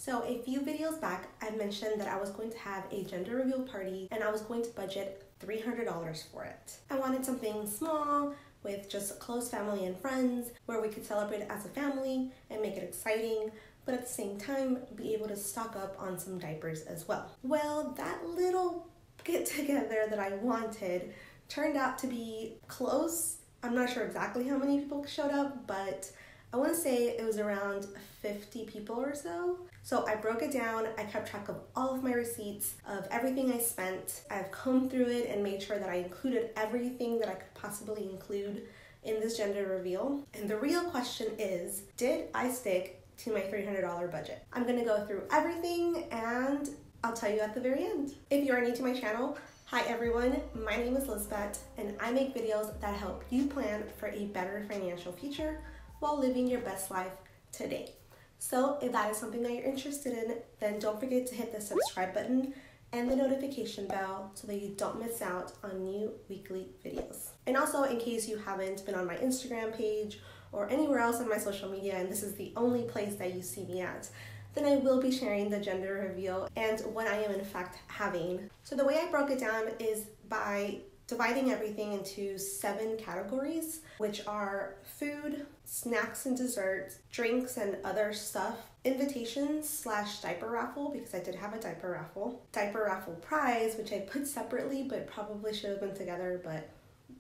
So a few videos back, I mentioned that I was going to have a gender reveal party and I was going to budget $300 for it. I wanted something small with just close family and friends where we could celebrate it as a family and make it exciting, but at the same time be able to stock up on some diapers as well. Well, that little get together that I wanted turned out to be close. I'm not sure exactly how many people showed up, but I want to say it was around 50 people or so. So I broke it down. I kept track of all of my receipts, of everything I spent. I've combed through it and made sure that I included everything that I could possibly include in this gender reveal. And the real question is, did I stick to my $300 budget? I'm gonna go through everything and I'll tell you at the very end. If you are new to my channel, hi everyone, my name is Lisbeth and I make videos that help you plan for a better financial future while living your best life today. So if that is something that you're interested in, then don't forget to hit the subscribe button and the notification bell so that you don't miss out on new weekly videos. And also, in case you haven't been on my Instagram page or anywhere else on my social media and this is the only place that you see me at, then I will be sharing the gender reveal and what I am in fact having. So the way I broke it down is by dividing everything into 7 categories, which are food, snacks and desserts, drinks and other stuff, invitations / diaper raffle, because I did have a diaper raffle prize, which I put separately but probably should have been together, but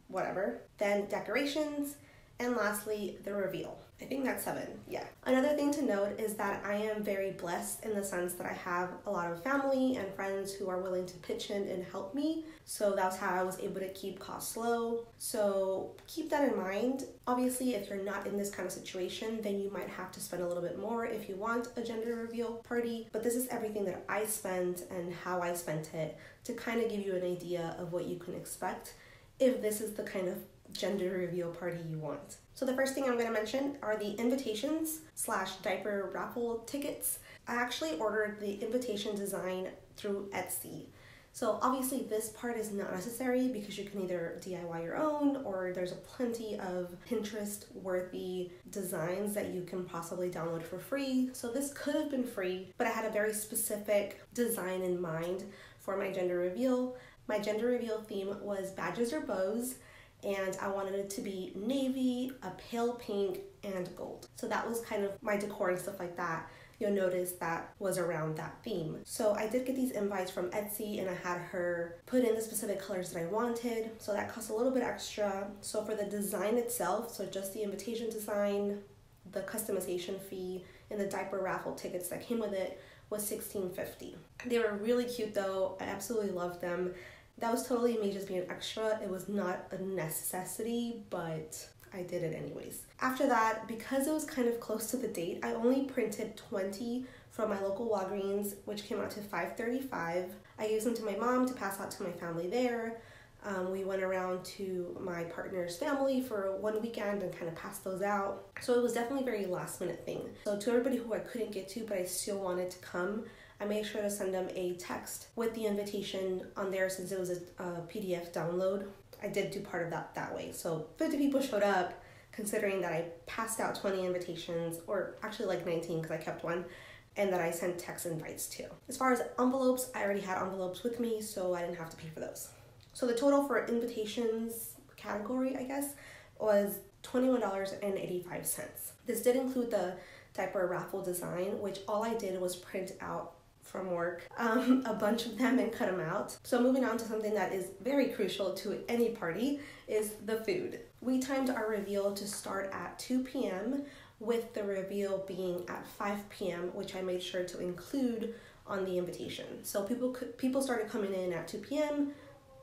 whatever. Then decorations, and lastly, the reveal. I think that's 7, yeah. Another thing to note is that I am very blessed in the sense that I have a lot of family and friends who are willing to pitch in and help me. So that's how I was able to keep costs low. So keep that in mind. Obviously, if you're not in this kind of situation, then you might have to spend a little bit more if you want a gender reveal party. But this is everything that I spent and how I spent it to kind of give you an idea of what you can expect if this is the kind of gender reveal party you want. So the first thing I'm going to mention are the invitations / diaper raffle tickets. I actually ordered the invitation design through Etsy. So obviously this part is not necessary because you can either DIY your own or there's plenty of Pinterest worthy designs that you can possibly download for free. So this could have been free, but I had a very specific design in mind for my gender reveal. My gender reveal theme was badges or bows, and I wanted it to be navy, a pale pink, and gold. So that was kind of my decor and stuff like that. You'll notice that was around that theme. So I did get these invites from Etsy and I had her put in the specific colors that I wanted. So that cost a little bit extra. So for the design itself, so just the invitation design, the customization fee, and the diaper raffle tickets that came with it was $16.50. They were really cute though. I absolutely loved them. That was totally me just being extra. It was not a necessity, but I did it anyways. After that, because it was kind of close to the date, I only printed 20 from my local Walgreens, which came out to $5.35. I used them to my mom to pass out to my family there. We went around to my partner's family for one weekend and kind of passed those out. So it was definitely a very last minute thing. So to everybody who I couldn't get to, but I still wanted to come, I made sure to send them a text with the invitation on there since it was a PDF download. I did do part of that way. So 50 people showed up, considering that I passed out 20 invitations, or actually like 19 because I kept one, and that I sent text invites to. As far as envelopes, I already had envelopes with me, so I didn't have to pay for those. So the total for invitations category, I guess, was $21.85. This did include the diaper raffle design, which all I did was print out from work, a bunch of them and cut them out. So moving on to something that is very crucial to any party is the food. We timed our reveal to start at 2 p.m. with the reveal being at 5 p.m., which I made sure to include on the invitation. So people started coming in at 2 p.m.,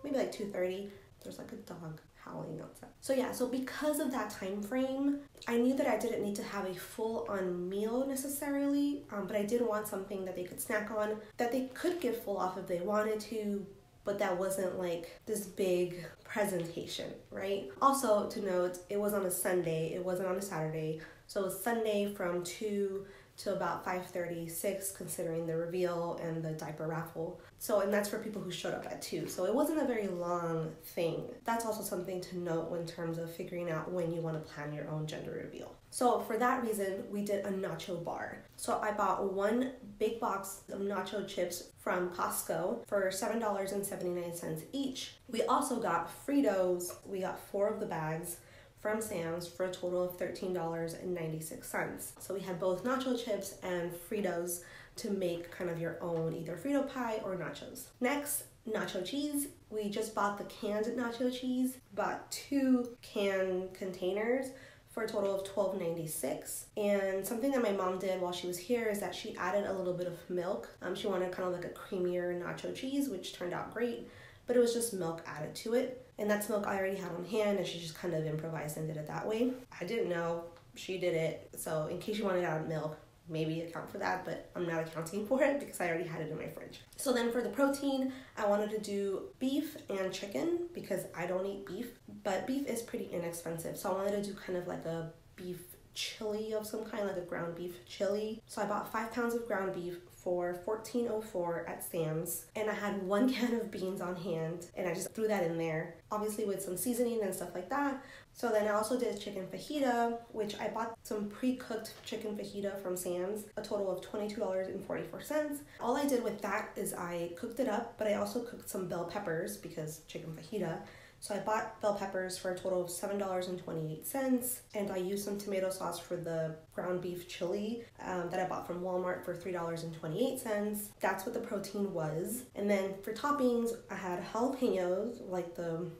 maybe like 2:30. There's like a dog howling outside. So yeah, so because of that time frame, I knew that I didn't need to have a full-on meal necessarily, but I did want something that they could snack on, that they could get full off if they wanted to, but that wasn't like this big presentation, right? Also to note, it was on a Sunday, it wasn't on a Saturday, so it was Sunday from 2 to about 5:36, considering the reveal and the diaper raffle. So, and that's for people who showed up at 2. So it wasn't a very long thing. That's also something to note in terms of figuring out when you want to plan your own gender reveal. So for that reason, we did a nacho bar. So I bought 1 big box of nacho chips from Costco for $7.79 each. We also got Fritos. We got 4 of the bags from Sam's for a total of $13.96. So we had both nacho chips and Fritos to make kind of your own either Frito pie or nachos. Next, nacho cheese. We just bought the canned nacho cheese, bought 2 can containers for a total of $12.96. And something that my mom did while she was here is that she added a little bit of milk. She wanted kind of like a creamier nacho cheese, which turned out great, but it was just milk added to it. And that's milk I already had on hand, and she just kind of improvised and did it that way. I didn't know, she did it. So in case you wanted to add milk, maybe account for that, but I'm not accounting for it because I already had it in my fridge. So then for the protein, I wanted to do beef and chicken because I don't eat beef, but beef is pretty inexpensive. So I wanted to do kind of like a beef chili of some kind, like a ground beef chili. So I bought 5 pounds of ground beef for $14.04 at Sam's, and I had 1 can of beans on hand, and I just threw that in there, obviously with some seasoning and stuff like that. So then I also did chicken fajita, which I bought some pre-cooked chicken fajita from Sam's, a total of $22.44. All I did with that is I cooked it up, but I also cooked some bell peppers because chicken fajita. So I bought bell peppers for a total of $7.28, and I used some tomato sauce for the ground beef chili that I bought from Walmart for $3.28. That's what the protein was. And then for toppings, I had jalapenos, like the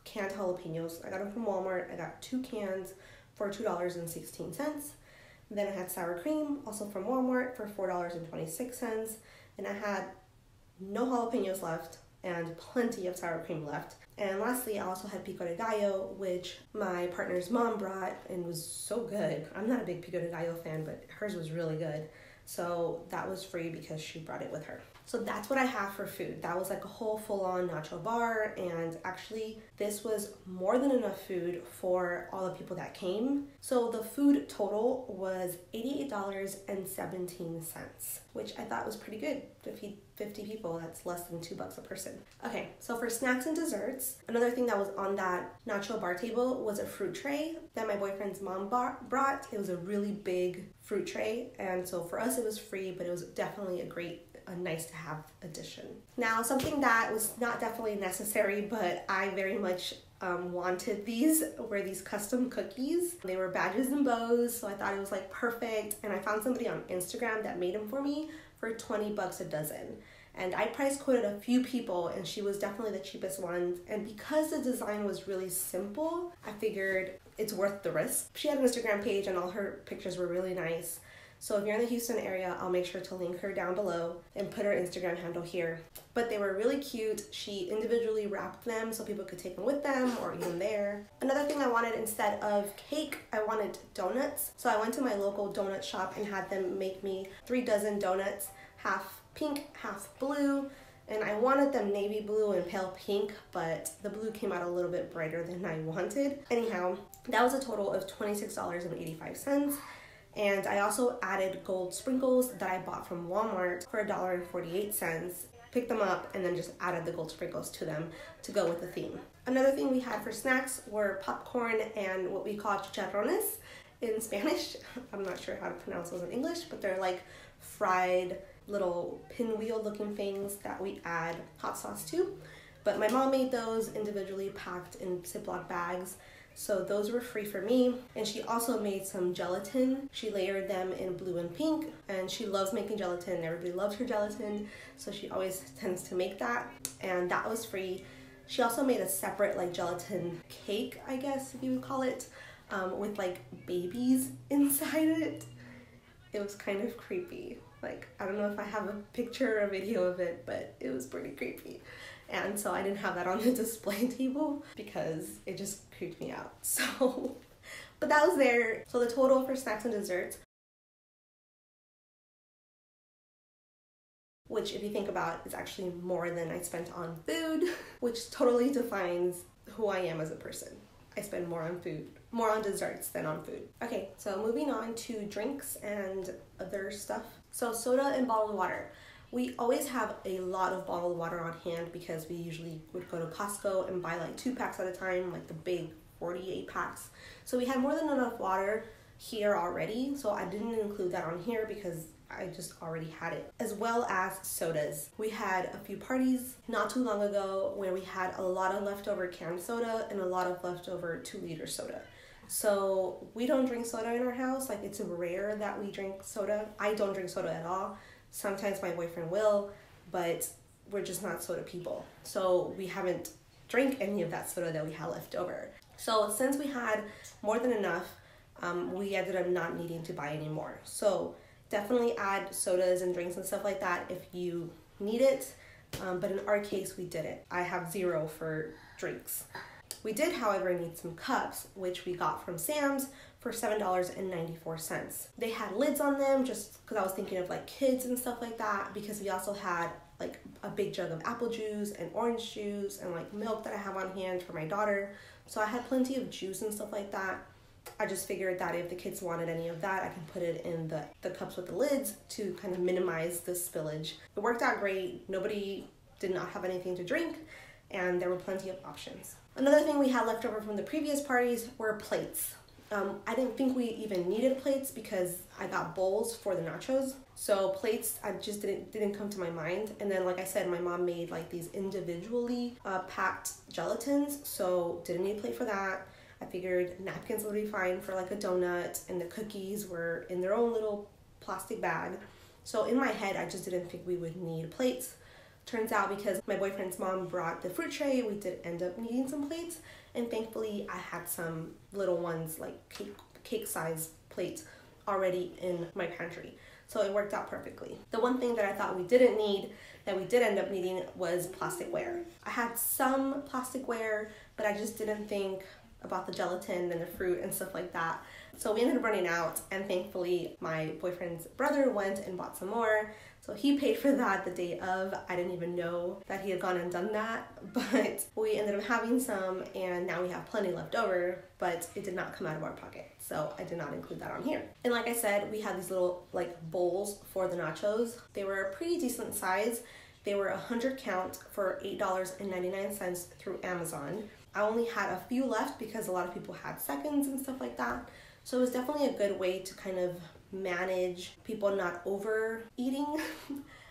canned jalapenos. I got them from Walmart. I got 2 cans for $2.16. Then I had sour cream, also from Walmart, for $4.26. And I had no jalapenos left and plenty of sour cream left. And lastly, I also had pico de gallo, which my partner's mom brought and was so good. I'm not a big pico de gallo fan, but hers was really good. So that was free because she brought it with her. So that's what I have for food. That was like a whole full-on nacho bar, and actually this was more than enough food for all the people that came. So the food total was $88.17, which I thought was pretty good to feed 50 people. That's less than $2 a person. Okay, so for snacks and desserts, another thing that was on that nacho bar table was a fruit tray that my boyfriend's mom brought. It was a really big fruit tray, and so for us it was free, but it was definitely a nice to have addition. Now, something that was not definitely necessary, but I very much wanted these, were these custom cookies. They were badges and bows, so I thought it was like perfect, and I found somebody on Instagram that made them for me for $20 a dozen. And I price quoted a few people, and she was definitely the cheapest one. And because the design was really simple, I figured it's worth the risk. She had an Instagram page and all her pictures were really nice. So if you're in the Houston area, I'll make sure to link her down below and put her Instagram handle here. But they were really cute. She individually wrapped them so people could take them with them or eat them there. Another thing I wanted instead of cake, I wanted donuts. So I went to my local donut shop and had them make me 3 dozen donuts, half pink, half blue. And I wanted them navy blue and pale pink, but the blue came out a little bit brighter than I wanted. Anyhow, that was a total of $26.85. And I also added gold sprinkles that I bought from Walmart for $1.48. Picked them up and then just added the gold sprinkles to them to go with the theme. Another thing we had for snacks were popcorn and what we call chicharrones in Spanish. I'm not sure how to pronounce those in English, but they're like fried little pinwheel looking things that we add hot sauce to. But my mom made those individually packed in Ziploc bags. So those were free for me. And she also made some gelatin. She layered them in blue and pink, and she loves making gelatin. Everybody loves her gelatin, so she always tends to make that, and that was free. She also made a separate like gelatin cake, I guess if you would call it, with like babies inside it. It was kind of creepy. Like, I don't know if I have a picture or a video of it, but it was pretty creepy. And so I didn't have that on the display table because it just creeped me out. So, but that was there. So the total for snacks and desserts, which if you think about is actually more than I spent on food, which totally defines who I am as a person. I spend more on food more on desserts than on food. Okay, so moving on to drinks and other stuff. So soda and bottled water. We always have a lot of bottled water on hand because we usually would go to Costco and buy like 2 packs at a time, like the big 48 packs. So we had more than enough water here already, so I didn't include that on here because I just already had it. As well as sodas. We had a few parties not too long ago where we had a lot of leftover canned soda and a lot of leftover 2-liter soda. So we don't drink soda in our house. Like, it's rare that we drink soda. I don't drink soda at all. Sometimes my boyfriend will, but we're just not soda people. So we haven't drank any of that soda that we had left over. So since we had more than enough, we ended up not needing to buy any more. So definitely add sodas and drinks and stuff like that if you need it. But in our case, we didn't. I have 0 for drinks. We did, however, need some cups, which we got from Sam's for $7.94. They had lids on them just because I was thinking of like kids and stuff like that, because we also had like a big jug of apple juice and orange juice and like milk that I have on hand for my daughter. So I had plenty of juice and stuff like that. I just figured that if the kids wanted any of that, I can put it in the cups with the lids to kind of minimize the spillage. It worked out great. Nobody did not have anything to drink, and there were plenty of options. Another thing we had left over from the previous parties were plates. I didn't think we even needed plates because I got bowls for the nachos. So plates, I just didn't come to my mind. And then, like I said, my mom made like these individually packed gelatins, so didn't need a plate for that. I figured napkins would be fine for like a donut, and the cookies were in their own little plastic bag. So in my head, I just didn't think we would need plates. Turns out, because my boyfriend's mom brought the fruit tray, we did end up needing some plates, and thankfully I had some little ones, like cake size plates already in my pantry. So it worked out perfectly. The one thing that I thought we didn't need, that we did end up needing, was plasticware. I had some plasticware, but I just didn't think about the gelatin and the fruit and stuff like that. So we ended up running out, and thankfully my boyfriend's brother went and bought some more. So he paid for that the day of. I didn't even know that he had gone and done that, but we ended up having some, and now we have plenty left over, but it did not come out of our pocket. So I did not include that on here. And like I said, we had these little like bowls for the nachos. They were a pretty decent size. They were 100 count for $8.99 through Amazon. I only had a few left because a lot of people had seconds and stuff like that. So it was definitely a good way to kind of manage people not overeating.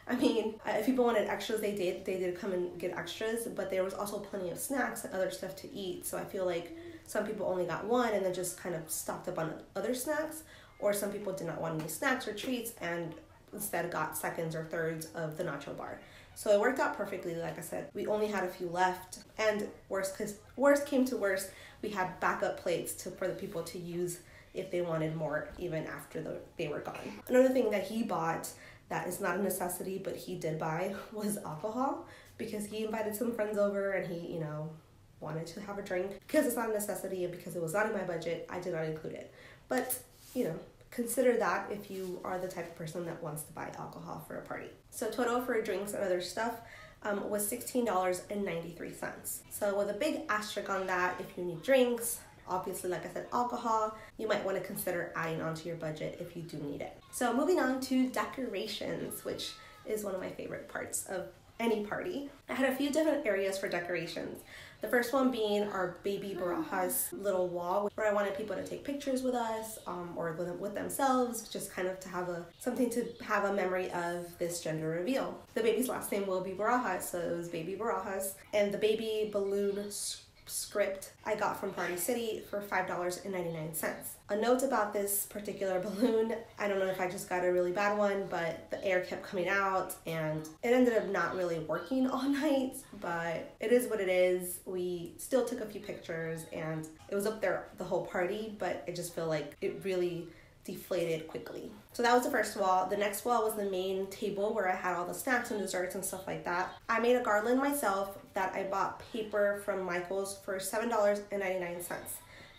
I mean, if people wanted extras, they did come and get extras, but there was also plenty of snacks and other stuff to eat. So I feel like some people only got one and then just kind of stocked up on other snacks, or some people did not want any snacks or treats and instead got seconds or thirds of the nacho bar. So it worked out perfectly. Like I said, we only had a few left, and worst came to worst, we had backup plates for the people to use if they wanted more, even after they were gone. Another thing that he bought that is not a necessity, but he did buy, was alcohol, because he invited some friends over and he, wanted to have a drink. Because it's not a necessity and because it was not in my budget, I did not include it. But, consider that if you are the type of person that wants to buy alcohol for a party. So total for drinks and other stuff was $16.93. So with a big asterisk on that, if you need drinks, obviously, like I said, alcohol, you might want to consider adding onto your budget if you do need it. So moving on to decorations, which is one of my favorite parts of any party. I had a few different areas for decorations. The first one being our baby barajas little wall, where I wanted people to take pictures with us or with themselves, just kind of to have something to have a memory of this gender reveal. The baby's last name will be Barajas, so it was Baby Barajas. And the baby balloon script I got from Party City for $5.99. A note about this particular balloon, I don't know if I just got a really bad one, but the air kept coming out and it ended up not really working all night, but it is what it is. We still took a few pictures and it was up there the whole party, but I just feel like it really deflated quickly. So that was the first wall. The next wall was the main table where I had all the snacks and desserts and stuff like that. I made a garland myself that I bought paper from Michael's for $7.99.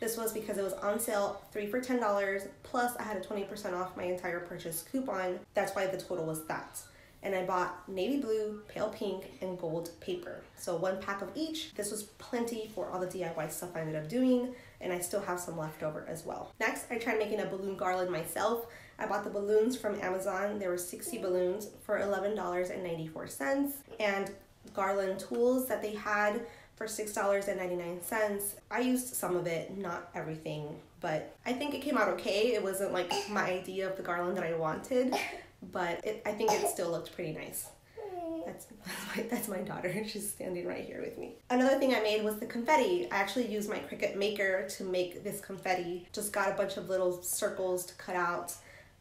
This was because it was on sale, 3 for $10, plus I had a 20% off my entire purchase coupon. That's why the total was that. and I bought navy blue, pale pink, and gold paper. So 1 pack of each. This was plenty for all the DIY stuff I ended up doing, and I still have some left over as well. Next, I tried making a balloon garland myself. I bought the balloons from Amazon. There were 60 balloons for $11.94, and garland tools that they had for $6.99. I used some of it, not everything, but I think it came out okay. It wasn't like my idea of the garland that I wanted, but I think it still looked pretty nice. That's my daughter. She's standing right here with me. Another thing I made was the confetti. I actually used my Cricut maker to make this confetti. Just got a bunch of little circles to cut out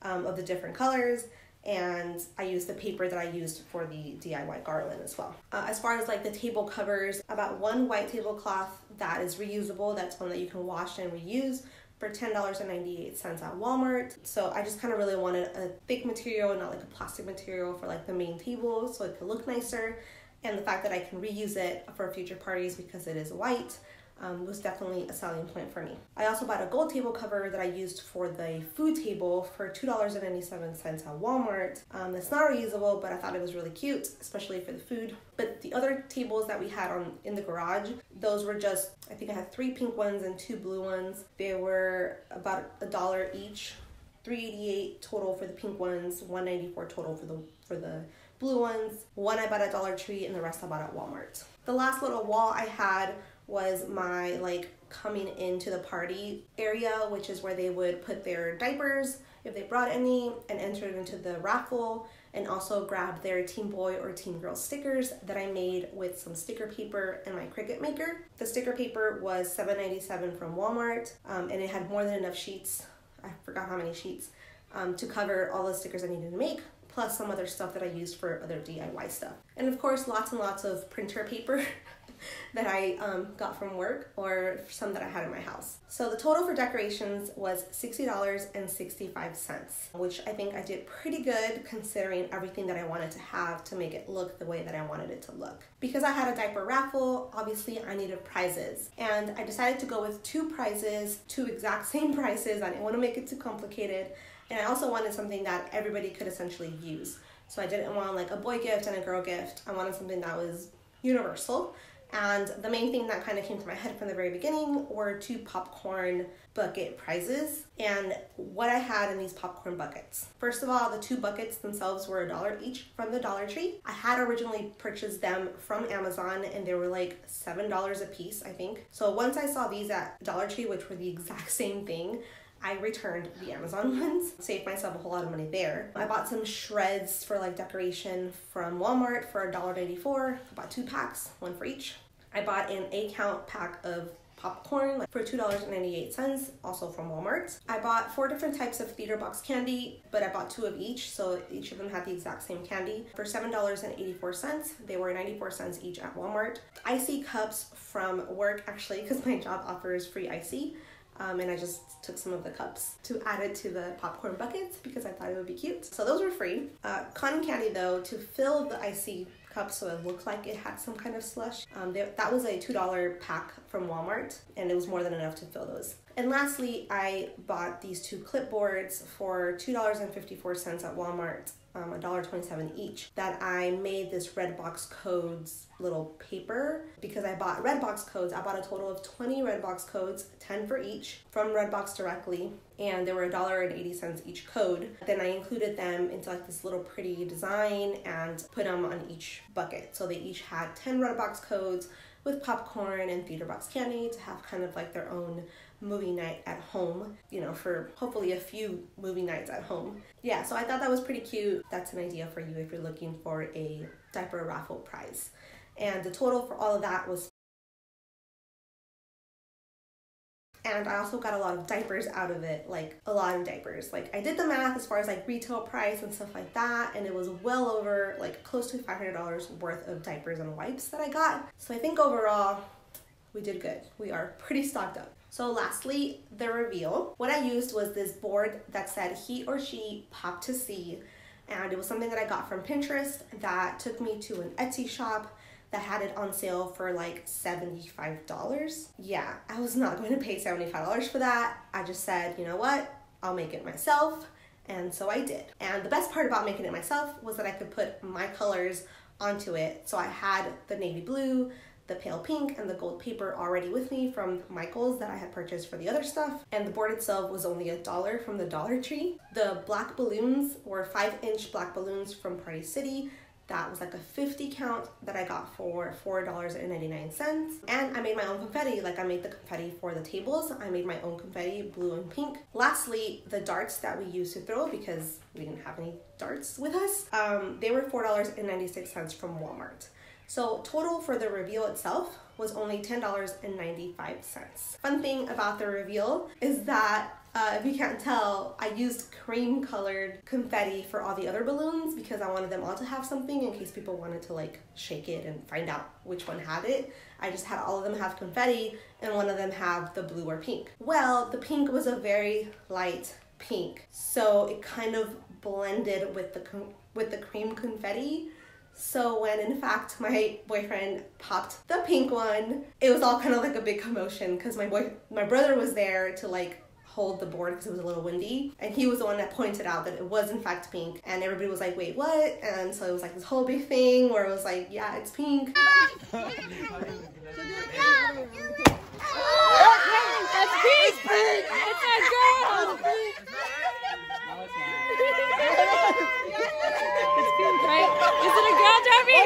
of the different colors, and I used the paper that I used for the DIY garland as well. As far as like the table covers, I bought 1 white tablecloth that is reusable. That's one that you can wash and reuse for $10.98 at Walmart. So I just kind of really wanted a thick material, not like a plastic material, for like the main table so it could look nicer. And the fact that I can reuse it for future parties because it is white was definitely a selling point for me. I also bought a gold table cover that I used for the food table for $2.97 at Walmart. It's not reusable, but I thought it was really cute, especially for the food. But the other tables that we had in the garage, those were just, I think I had 3 pink ones and 2 blue ones. They were about $1 each, $3.88 total for the pink ones, $1.94 total for the blue ones. One I bought at Dollar Tree and the rest I bought at Walmart. The last little wall I had was my like coming into the party area, which is where they would put their diapers if they brought any, and enter it into the raffle, and also grab their Team Boy or Team Girl stickers that I made with some sticker paper and my Cricut maker. The sticker paper was $7.97 from Walmart, and it had more than enough sheets, I forgot how many sheets, to cover all the stickers I needed to make, plus some other stuff that I used for other DIY stuff. And of course, lots and lots of printer paper that I got from work, or some that I had in my house. So the total for decorations was $60.65, which I think I did pretty good considering everything that I wanted to have to make it look the way that I wanted it to look. Because I had a diaper raffle, obviously I needed prizes, and I decided to go with 2 prizes, 2 exact same prices. I didn't want to make it too complicated, and I also wanted something that everybody could essentially use. So I didn't want like a boy gift and a girl gift. I wanted something that was universal. And the main thing that kind of came to my head from the very beginning were 2 popcorn bucket prizes, and what I had in these popcorn buckets. First of all, the 2 buckets themselves were $1 each from the Dollar Tree. I had originally purchased them from Amazon, and they were like $7 a piece, I think. So once I saw these at Dollar Tree, which were the exact same thing, I returned the Amazon ones, saved myself a whole lot of money there. I bought some shreds for like decoration from Walmart for $1.84. I bought 2 packs, 1 for each. I bought an 8-count pack of popcorn for $2.98, also from Walmart. I bought 4 different types of theater box candy, but I bought 2 of each, so each of them had the exact same candy for $7.84. They were 94 cents each at Walmart. Icy cups from work, actually, because my job offers free icy. And I just took some of the cups to add it to the popcorn buckets because I thought it would be cute. So those were free. Cotton candy though, to fill the icy cup so it looked like it had some kind of slush. That was a $2 pack from Walmart, and it was more than enough to fill those. And lastly, I bought these 2 clipboards for $2.54 at Walmart, $1.27 each, that I made this Redbox Codes little paper. Because I bought Redbox Codes, I bought a total of 20 Redbox Codes, 10 for each, from Redbox directly, and they were $1.80 each code. Then I included them into like this little pretty design and put them on each bucket. So they each had 10 Redbox Codes with popcorn and theater box candy to have kind of like their own movie night at home, you know, for hopefully a few movie nights at home. Yeah, so I thought that was pretty cute. That's an idea for you if you're looking for a diaper raffle prize. And the total for all of that was, and I also got a lot of diapers out of it, like a lot of diapers. Like I did the math as far as like retail price and stuff like that, and it was well over like close to $500 worth of diapers and wipes that I got. So I think overall we did good. We are pretty stocked up. So lastly, the reveal. What I used was this board that said he or she popped to see, and it was something that I got from Pinterest that took me to an Etsy shop that had it on sale for like $75. Yeah, I was not going to pay $75 for that. I just said, you know what? I'll make it myself. and so I did. And the best part about making it myself was that I could put my colors onto it. So I had the navy blue, the pale pink, and the gold paper already with me from Michael's that I had purchased for the other stuff. And the board itself was only $1 from the Dollar Tree. The black balloons were 5-inch black balloons from Party City. That was like a 50 count that I got for $4.99. And I made my own confetti. Like, I made the confetti for the tables. I made my own confetti, blue and pink. Lastly, the darts that we used to throw, because we didn't have any darts with us, they were $4.96 from Walmart. So total for the reveal itself was only $10.95. Fun thing about the reveal is that if you can't tell, I used cream colored confetti for all the other balloons because I wanted them all to have something in case people wanted to like shake it and find out which one had it. I just had all of them have confetti and one of them have the blue or pink. Well, the pink was a very light pink, so it kind of blended with the cream confetti. So when in fact my boyfriend popped the pink one, it was all kind of like a big commotion because my brother was there to like hold the board because it was a little windy, and he was the one that pointed out that it was in fact pink, and everybody was like, wait, what? And so it was like this whole big thing where it was like, yeah, it's pink. That's pink! It's a girl! It's pink, right? Is it a girl, Darby?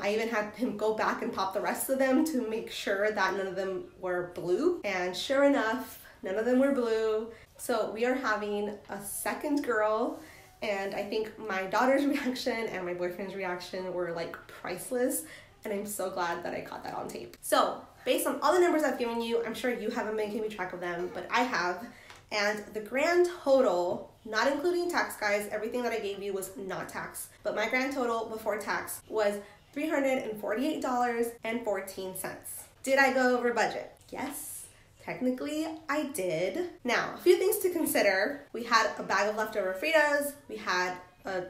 I even had him go back and pop the rest of them to make sure that none of them were blue, and sure enough, none of them were blue. So we are having a second girl, and I think my daughter's reaction and my boyfriend's reaction were like priceless, and I'm so glad that I caught that on tape. So based on all the numbers I've given you, I'm sure you haven't been keeping track of them, but I have, and the grand total, not including tax, guys, everything that I gave you was not tax, but my grand total before tax was $348.14. Did I go over budget? Yes. Technically, I did. Now, a few things to consider. We had a bag of leftover Fritos. We had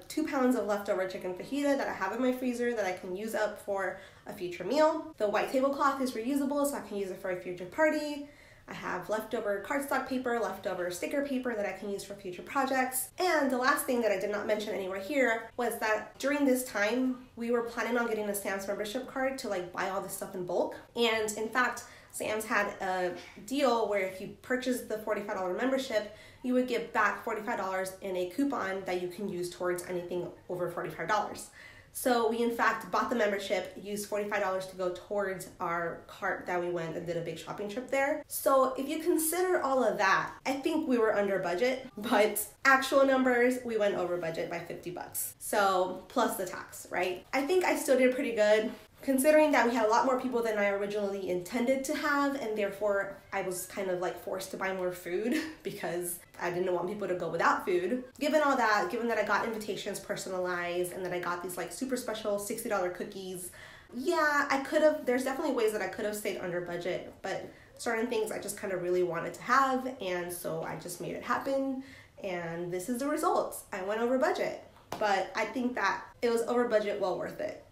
2 pounds of leftover chicken fajita that I have in my freezer that I can use up for a future meal. The white tablecloth is reusable, so I can use it for a future party. I have leftover cardstock paper, leftover sticker paper that I can use for future projects. And the last thing that I did not mention anywhere here was that during this time, we were planning on getting a Sam's membership card to like buy all this stuff in bulk. And in fact, Sam's had a deal where if you purchase the $45 membership, you would get back $45 in a coupon that you can use towards anything over $45. So we in fact bought the membership, used $45 to go towards our cart that we went and did a big shopping trip there. So if you consider all of that, I think we were under budget, but actual numbers, we went over budget by 50 bucks. So plus the tax, right? I think I still did pretty good, considering that we had a lot more people than I originally intended to have, and therefore I was kind of like forced to buy more food because I didn't want people to go without food. Given all that, given that I got invitations personalized and that I got these like super special $60 cookies, yeah, I could have, there's definitely ways that I could have stayed under budget, but certain things I just kind of really wanted to have, and so I just made it happen, and this is the results. I went over budget, but I think that it was over budget well worth it.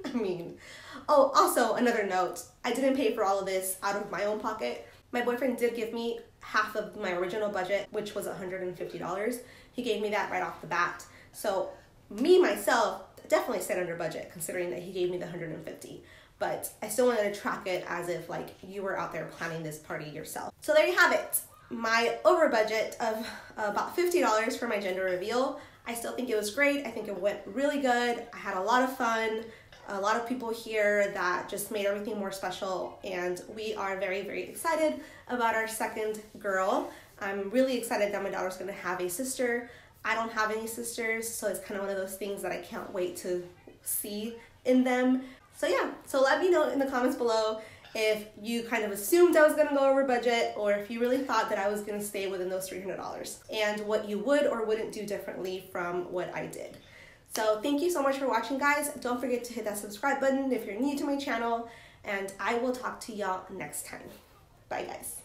I mean, oh, also another note, I didn't pay for all of this out of my own pocket. My boyfriend did give me half of my original budget, which was $150. He gave me that right off the bat. So me, myself, definitely stayed under budget considering that he gave me the $150. But I still wanted to track it as if like you were out there planning this party yourself. So there you have it. My over budget of about $50 for my gender reveal. I still think it was great. I think it went really good. I had a lot of fun. A lot of people here that just made everything more special, and we are very, very excited about our second girl. I'm really excited that my daughter's gonna have a sister. I don't have any sisters, so it's kind of one of those things that I can't wait to see in them. So yeah, so let me know in the comments below if you kind of assumed I was gonna go over budget, or if you really thought that I was gonna stay within those $300, and what you would or wouldn't do differently from what I did. So thank you so much for watching, guys. Don't forget to hit that subscribe button if you're new to my channel, and I will talk to y'all next time. Bye, guys.